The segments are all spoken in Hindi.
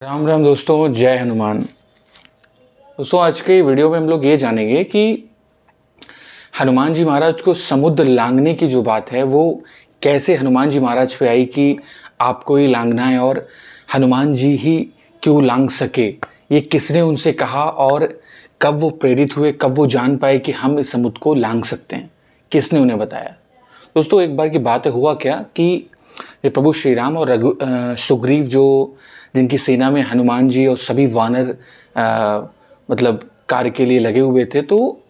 राम राम दोस्तों, जय हनुमान। दोस्तों, आज के वीडियो में हम लोग ये जानेंगे कि हनुमान जी महाराज को समुद्र लांघने की जो बात है वो कैसे हनुमान जी महाराज पे आई कि आपको ही लांघना है और हनुमान जी ही क्यों लांघ सके। ये किसने उनसे कहा और कब वो प्रेरित हुए, कब वो जान पाए कि हम इस समुद्र को लांघ सकते हैं, किसने उन्हें बताया। दोस्तों, एक बार की बात है, हुआ क्या कि ये प्रभु श्री राम और सुग्रीव जो जिनकी सेना में हनुमान जी और सभी वानर मतलब कार्य के लिए लगे हुए थे, तो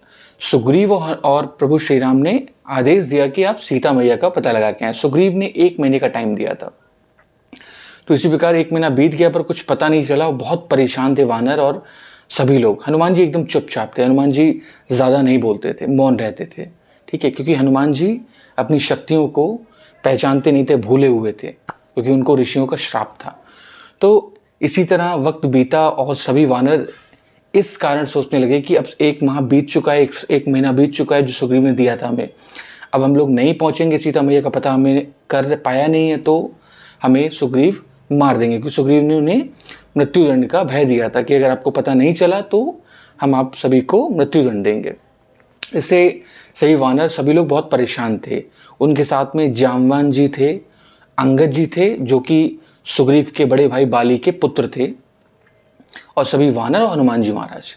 सुग्रीव और प्रभु श्री राम ने आदेश दिया कि आप सीता मैया का पता लगा के आए। सुग्रीव ने 1 महीने का टाइम दिया था। तो इसी प्रकार 1 महीना बीत गया पर कुछ पता नहीं चला। बहुत परेशान थे वानर और सभी लोग। हनुमान जी एकदम चुपचाप थे। हनुमान जी ज़्यादा नहीं बोलते थे, मौन रहते थे। ठीक है, क्योंकि हनुमान जी अपनी शक्तियों को पहचानते नहीं थे, भूले हुए थे, क्योंकि उनको ऋषियों का श्राप था। तो इसी तरह वक्त बीता और सभी वानर इस कारण सोचने लगे कि अब 1 माह बीत चुका है, एक महीना बीत चुका है जो सुग्रीव ने दिया था हमें। अब हम लोग नहीं पहुंचेंगे, सीता मैया का पता हमें कर पाया नहीं है तो हमें सुग्रीव मार देंगे, क्योंकि सुग्रीव ने उन्हें मृत्युदंड का भय दिया था कि अगर आपको पता नहीं चला तो हम आप सभी को मृत्युदंड देंगे। इससे सभी वानर, सभी लोग बहुत परेशान थे। उनके साथ में जामवान जी थे, अंगद जी थे जो कि सुग्रीव के बड़े भाई बाली के पुत्र थे, और सभी वानर और हनुमान जी महाराज।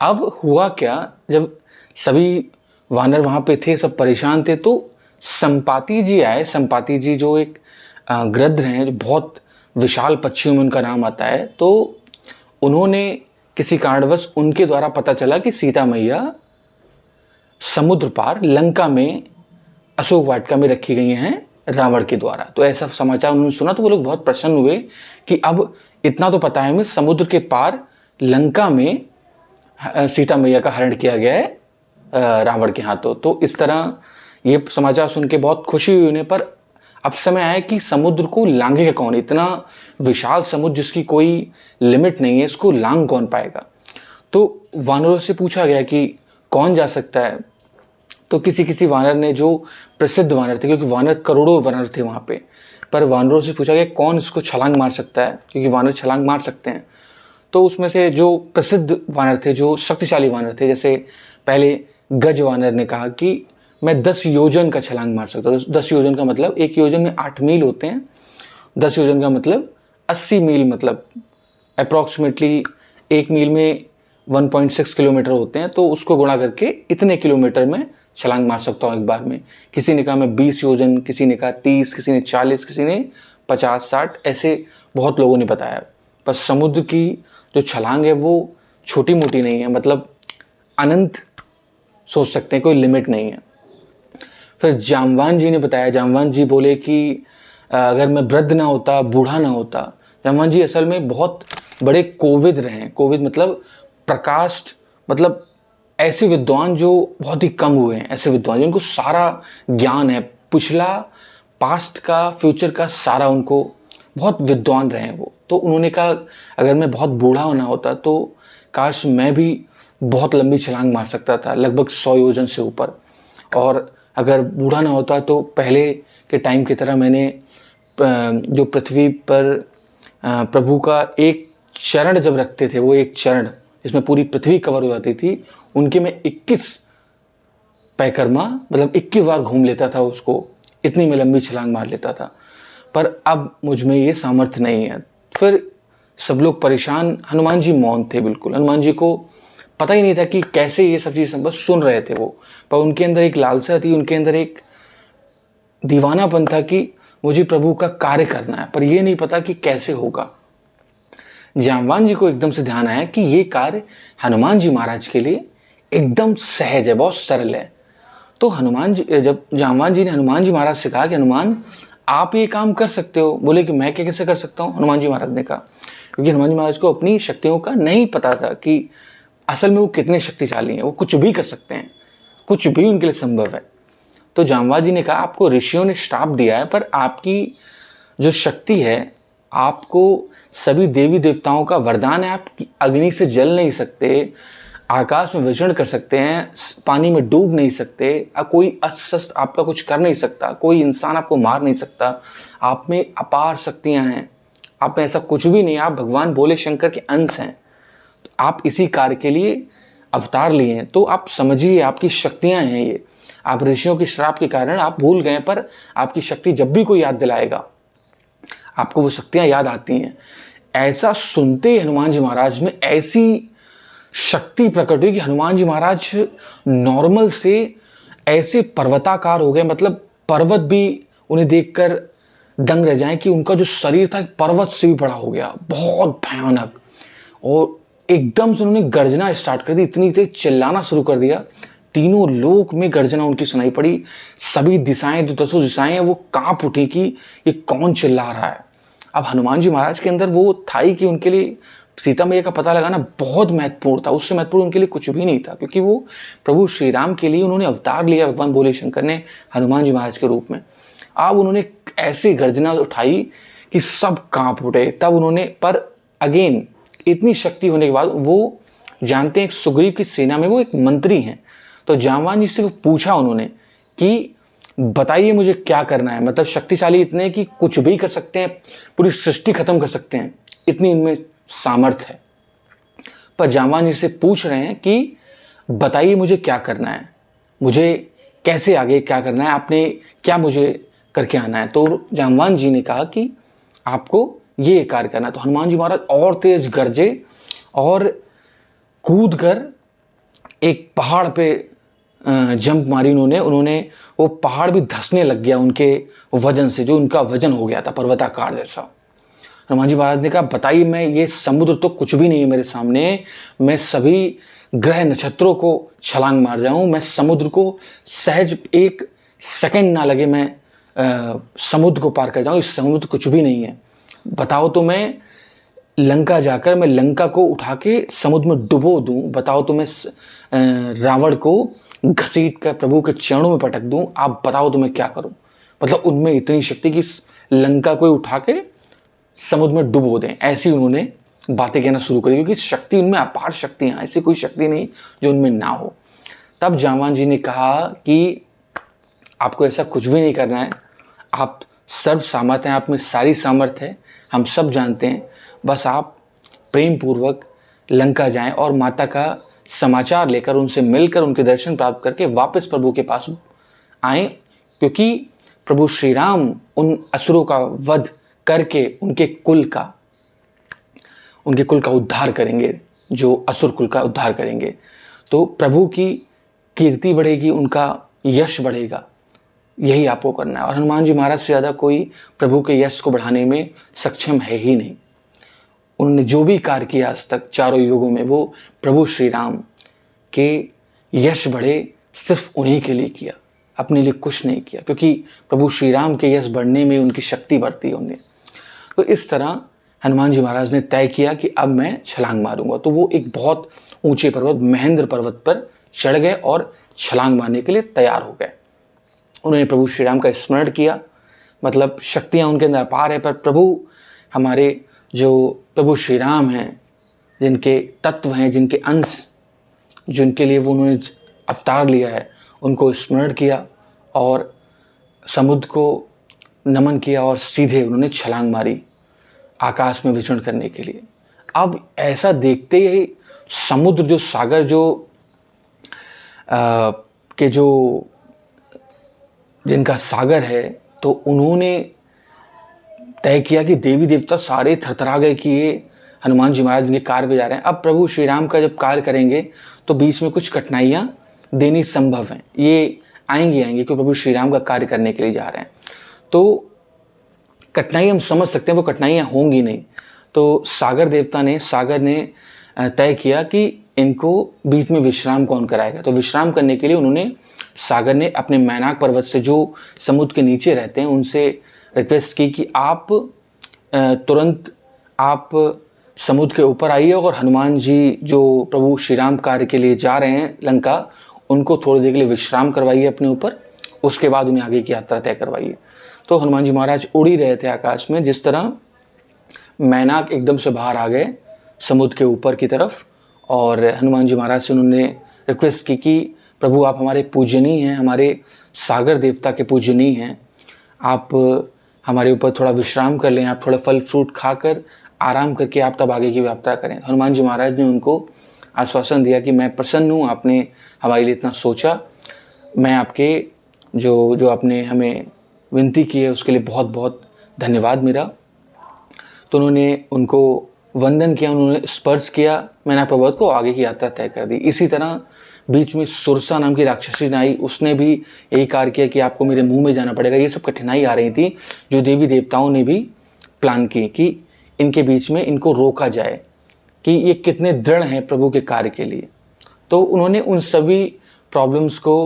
अब हुआ क्या, जब सभी वानर वहाँ पे थे, सब परेशान थे, तो संपाति जी आए। संपाति जी जो एक गृध्र हैं, जो बहुत विशाल पक्षियों में उनका नाम आता है। तो उन्होंने किसी कारणवश उनके द्वारा पता चला कि सीता मैया समुद्र पार लंका में अशोक वाटिका में रखी गई हैं रावण के द्वारा। तो ऐसा समाचार उन्होंने सुना तो वो लोग बहुत प्रसन्न हुए कि अब इतना तो पता है हमें, समुद्र के पार लंका में सीता मैया का हरण किया गया है रावण के हाथों। तो इस तरह ये समाचार सुन के बहुत खुशी हुई उन्हें। पर अब समय आया कि समुद्र को लांघेगा कौन? इतना विशाल समुद्र जिसकी कोई लिमिट नहीं है, इसको लांघ कौन पाएगा? तो वानरों से पूछा गया कि कौन जा सकता है। तो किसी किसी वानर ने, जो प्रसिद्ध वानर थे, क्योंकि वानर करोड़ों वानर थे वहाँ पे, पर वानरों से पूछा गया कौन इसको छलांग मार सकता है, क्योंकि वानर छलांग मार सकते हैं। तो उसमें से जो प्रसिद्ध वानर थे, जो शक्तिशाली वानर थे, जैसे पहले गज वानर ने कहा कि मैं 10 योजन का छलांग मार सकता हूँ। 10 योजन का मतलब, 1 योजन में 8 मील होते हैं। 10 योजन का मतलब 80 मील, मतलब अप्रॉक्सीमेटली 1 मील में 1.6 किलोमीटर होते हैं, तो उसको गुणा करके इतने किलोमीटर में छलांग मार सकता हूँ एक बार में। किसी ने कहा मैं 20 योजन, किसी ने कहा 30, किसी ने 40, किसी ने 50-60, ऐसे बहुत लोगों ने बताया। पर समुद्र की जो छलांग है वो छोटी मोटी नहीं है, मतलब अनंत सोच सकते हैं, कोई लिमिट नहीं है। फिर जामवान जी ने बताया। जामवान जी बोले कि अगर मैं वृद्ध ना होता, बूढ़ा ना होता। जामवान जी असल में बहुत बड़े कोविद रहे हैं। कोविद मतलब प्रकाष्ठ, मतलब ऐसे विद्वान जो बहुत ही कम हुए हैं, ऐसे विद्वान जिनको सारा ज्ञान है, पिछला, पास्ट का, फ्यूचर का सारा, उनको बहुत विद्वान रहे हैं वो। तो उन्होंने कहा अगर मैं बहुत बूढ़ा होना होता तो काश मैं भी बहुत लंबी छलांग मार सकता था, लगभग 100 योजन से ऊपर। और अगर बूढ़ा ना होता तो पहले के टाइम की तरह मैंने जो पृथ्वी पर प्रभु का एक चरण जब रखते थे, वो एक चरण जिसमें पूरी पृथ्वी कवर हो जाती थी, उनके में 21 पैकर्मा, मतलब 21 बार घूम लेता था उसको, इतनी मैं लंबी छलांग मार लेता था। पर अब मुझ में ये सामर्थ्य नहीं है। फिर सब लोग परेशान। हनुमान जी मौन थे बिल्कुल। हनुमान जी को पता ही नहीं था कि कैसे ये सब चीज़, बस सुन रहे थे वो। पर उनके अंदर एक लालसा थी, उनके अंदर एक दीवानापन था कि मुझे प्रभु का कार्य करना है, पर ये नहीं पता कि कैसे होगा। जामवान जी को एकदम से ध्यान आया कि ये कार्य हनुमान जी महाराज के लिए एकदम सहज है, बहुत सरल है। तो जब जामवान जी ने हनुमान जी महाराज से कहा कि हनुमान, आप ये काम कर सकते हो। बोले कि मैं कैसे कर सकता हूँ? हनुमान जी महाराज ने कहा, क्योंकि हनुमान जी महाराज को अपनी शक्तियों का नहीं पता था कि असल में वो कितने शक्तिशाली हैं। वो कुछ भी कर सकते हैं, कुछ भी उनके लिए संभव है। तो जामवान जी ने कहा आपको ऋषियों ने श्राप दिया है, पर आपकी जो शक्ति है, आपको सभी देवी देवताओं का वरदान है। आप अग्नि से जल नहीं सकते, आकाश में विचरण कर सकते हैं, पानी में डूब नहीं सकते, कोई अस्त्र शस्त्र आपका कुछ कर नहीं सकता, कोई इंसान आपको मार नहीं सकता। आप में अपार शक्तियां हैं, आप में ऐसा कुछ भी नहीं है, आप भगवान भोले शंकर के अंश हैं। तो आप इसी कार्य के लिए अवतार लिए हैं, तो आप समझिए आपकी शक्तियां हैं ये। आप ऋषियों के श्राप के कारण आप भूल गए, पर आपकी शक्ति जब भी कोई याद दिलाएगा आपको वो शक्तियां याद आती हैं। ऐसा सुनते ही हनुमान जी महाराज में ऐसी शक्ति प्रकट हुई कि हनुमान जी महाराज नॉर्मल से ऐसे पर्वताकार हो गए, मतलब पर्वत भी उन्हें देखकर दंग रह जाए कि उनका जो शरीर था पर्वत से भी बड़ा हो गया, बहुत भयानक। और एकदम से उन्होंने गर्जना स्टार्ट कर दी, इतनी तेज चिल्लाना शुरू कर दिया, तीनों लोक में गर्जना उनकी सुनाई पड़ी। सभी दिशाएं, जो 10 दिशाएं हैं वो कांप उठी कि ये कौन चिल्ला रहा है। अब हनुमान जी महाराज के अंदर वो था ही कि उनके लिए सीता मैया का पता लगाना बहुत महत्वपूर्ण था, उससे महत्वपूर्ण उनके लिए कुछ भी नहीं था, क्योंकि वो प्रभु श्री राम के लिए उन्होंने अवतार लिया, भगवान भोले शंकर ने हनुमान जी महाराज के रूप में। अब उन्होंने ऐसी गर्जना उठाई कि सब कांप उठे। तब उन्होंने, पर अगेन इतनी शक्ति होने के बाद वो जानते हैं सुग्रीव की सेना में वो एक मंत्री हैं, तो जामवान जी से वो पूछा उन्होंने कि बताइए मुझे क्या करना है। मतलब शक्तिशाली इतने कि कुछ भी कर सकते हैं, पूरी सृष्टि खत्म कर सकते हैं, इतनी इनमें सामर्थ्य है। पर जामवान जी से पूछ रहे हैं कि बताइए मुझे क्या करना है, मुझे कैसे आगे क्या करना है, आपने क्या मुझे करके आना है। तो जामवान जी ने कहा कि आपको ये कार्य करना है। तो हनुमान जी महाराज और तेज गरजे और कूद कर एक पहाड़ पे जंप मारी उन्होंने वो पहाड़ भी धंसने लग गया उनके वजन से, जो उनका वजन हो गया था पर्वताकार जैसा। हनुमान जी महाराज ने कहा बताइए, मैं ये समुद्र तो कुछ भी नहीं है मेरे सामने, मैं सभी ग्रह नक्षत्रों को छलांग मार जाऊं, मैं समुद्र को सहज एक सेकंड ना लगे मैं समुद्र को पार कर जाऊं, इस समुद्र कुछ भी नहीं है। बताओ तो मैं लंका जाकर मैं लंका को उठा के समुद्र में डुबो दूं, बताओ तो मैं रावण को घसीट कर प्रभु के चरणों में पटक दूं, आप बताओ तो मैं क्या करूं। मतलब उनमें इतनी शक्ति कि लंका को उठा के समुद्र में डुबो दें, ऐसी उन्होंने बातें कहना शुरू करी, क्योंकि शक्ति उनमें अपार शक्तियां, ऐसी कोई शक्ति नहीं जो उनमें ना हो। तब जामवान जी ने कहा कि आपको ऐसा कुछ भी नहीं करना है, आप सर्व सामर्थ्य हैं, आप में सारी सामर्थ्य है, हम सब जानते हैं, बस आप प्रेम पूर्वक लंका जाएं और माता का समाचार लेकर उनसे मिलकर उनके दर्शन प्राप्त करके वापस प्रभु के पास आएं, क्योंकि प्रभु श्री राम उन असुरों का वध करके उनके कुल का उद्धार करेंगे, जो असुर कुल का उद्धार करेंगे। तो प्रभु की कीर्ति बढ़ेगी, उनका यश बढ़ेगा, यही आपको करना है। और हनुमान जी महाराज से ज़्यादा कोई प्रभु के यश को बढ़ाने में सक्षम है ही नहीं। उन्होंने जो भी कार्य किया आज तक चारों युगों में, वो प्रभु श्री राम के यश बढ़े सिर्फ उन्हीं के लिए किया, अपने लिए कुछ नहीं किया, क्योंकि प्रभु श्री राम के यश बढ़ने में उनकी शक्ति बढ़ती है उन्हें। तो इस तरह हनुमान जी महाराज ने तय किया कि अब मैं छलांग मारूंगा। तो वो एक बहुत ऊंचे पर्वत महेंद्र पर्वत पर चढ़ गए और छलांग मारने के लिए तैयार हो गए। उन्होंने प्रभु श्री राम का स्मरण किया, मतलब शक्तियाँ उनके अंदर अपार है, पर प्रभु हमारे जो प्रभु श्री राम हैं, जिनके तत्व हैं, जिनके अंश, जिनके लिए वो उन्होंने अवतार लिया है, उनको स्मरण किया और समुद्र को नमन किया और सीधे उन्होंने छलांग मारी आकाश में विचरण करने के लिए। अब ऐसा देखते ही समुद्र, जो सागर, जो जिनका सागर है, तो उन्होंने तय किया कि देवी देवता सारे थरथरा गए कि ये हनुमान जी महाराज के कार्य पे जा रहे हैं। अब प्रभु श्री राम का जब कार्य करेंगे तो बीच में कुछ कठिनाइयाँ देनी संभव हैं, ये आएंगी क्योंकि प्रभु श्री राम का कार्य करने के लिए जा रहे हैं। तो कठिनाई हम समझ सकते हैं, वो कठिनाइयाँ होंगी नहीं। तो सागर ने तय किया कि इनको बीच में विश्राम कौन कराएगा। तो विश्राम करने के लिए सागर ने अपने मैनाक पर्वत से, जो समुद्र के नीचे रहते हैं, उनसे रिक्वेस्ट की कि आप तुरंत आप समुद्र के ऊपर आइए और हनुमान जी जो प्रभु श्री राम कार्य के लिए जा रहे हैं लंका, उनको थोड़ी देर के लिए विश्राम करवाइए अपने ऊपर, उसके बाद उन्हें आगे की यात्रा तय करवाइए। तो हनुमान जी महाराज उड़ ही रहे थे आकाश में, जिस तरह मैनाक एकदम से बाहर आ गए समुद्र के ऊपर की तरफ, और हनुमान जी महाराज से उन्होंने रिक्वेस्ट की कि प्रभु आप हमारे पूजनीय हैं, हमारे सागर देवता के पूजनीय हैं, आप हमारे ऊपर थोड़ा विश्राम कर लें, आप थोड़ा फल फ्रूट खाकर आराम करके आप तब आगे की यात्रा करें। हनुमान जी महाराज ने उनको आश्वासन दिया कि मैं प्रसन्न हूँ, आपने हमारे लिए इतना सोचा, मैं आपके जो आपने हमें विनती की है उसके लिए बहुत बहुत धन्यवाद मेरा। तो उन्होंने उनको वंदन किया, उन्होंने स्पर्श किया, मैंने पर्वत को आगे की यात्रा तय कर दी। इसी तरह बीच में सुरसा नाम की राक्षसी आई, उसने भी यही कार्य किया कि आपको मेरे मुंह में जाना पड़ेगा। ये सब कठिनाई आ रही थी जो देवी देवताओं ने भी प्लान की कि इनके बीच में इनको रोका जाए कि ये कितने दृढ़ हैं प्रभु के कार्य के लिए। तो उन्होंने उन सभी प्रॉब्लम्स को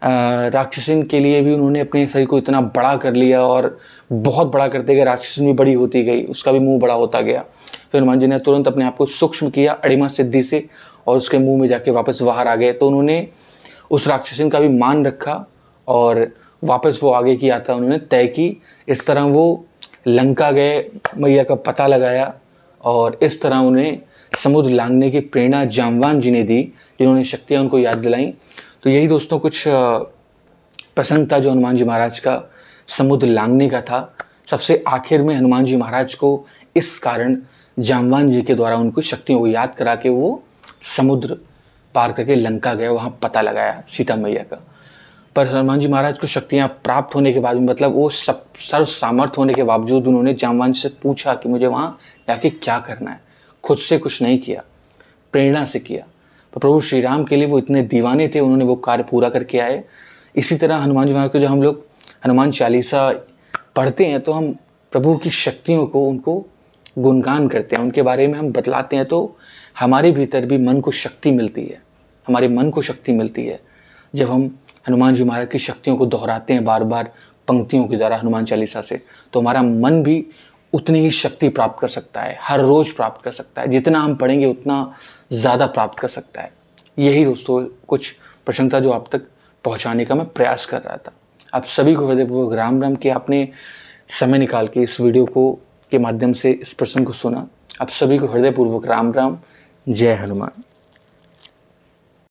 राक्षसिन के लिए भी उन्होंने अपने शरीर को इतना बड़ा कर लिया और बहुत बड़ा करते गए, राक्षसिन भी बड़ी होती गई, उसका भी मुंह बड़ा होता गया। फिर हनुमान जी ने तुरंत अपने आप को सूक्ष्म किया अड़िमा सिद्धि से और उसके मुंह में जाके वापस बाहर आ गए। तो उन्होंने उस राक्षसिन का भी मान रखा और वापस वो आगे की यात्रा उन्होंने तय की। इस तरह वो लंका गए, मैया का पता लगाया और इस तरह उन्हें समुद्र लांघने की प्रेरणा जामवान जी ने दी, जिन्होंने शक्तियाँ उनको याद दिलाई। तो यही दोस्तों कुछ प्रसंग था जो हनुमान जी महाराज का समुद्र लांघने का था। सबसे आखिर में हनुमान जी महाराज को इस कारण जामवान जी के द्वारा उनको शक्तियों को याद करा के वो समुद्र पार करके लंका गए, वहाँ पता लगाया सीता मैया का। पर हनुमान जी महाराज को शक्तियाँ प्राप्त होने के बाद भी, मतलब वो सब सर्व सामर्थ्य होने के बावजूद भी उन्होंने जामवान से पूछा कि मुझे वहाँ जाके क्या करना है। खुद से कुछ नहीं किया, प्रेरणा से किया। तो प्रभु श्री राम के लिए वो इतने दीवाने थे, उन्होंने वो कार्य पूरा करके आए। इसी तरह हनुमान जी महाराज को जब हम लोग हनुमान चालीसा पढ़ते हैं तो हम प्रभु की शक्तियों को, उनको गुणगान करते हैं, उनके बारे में हम बतलाते हैं, तो हमारे भीतर भी मन को शक्ति मिलती है, हमारे मन को शक्ति मिलती है जब हम हनुमान जी महाराज की शक्तियों को दोहराते हैं बार बार पंक्तियों के द्वारा हनुमान चालीसा से। तो हमारा मन भी उतनी ही शक्ति प्राप्त कर सकता है, हर रोज़ प्राप्त कर सकता है, जितना हम पढ़ेंगे उतना ज़्यादा प्राप्त कर सकता है। यही दोस्तों कुछ प्रसंग था जो आप तक पहुंचाने का मैं प्रयास कर रहा था। आप सभी को हृदयपूर्वक राम राम कि आपने समय निकाल के इस वीडियो को के माध्यम से इस प्रसंग को सुना। आप सभी को हृदयपूर्वक राम राम। जय हनुमान।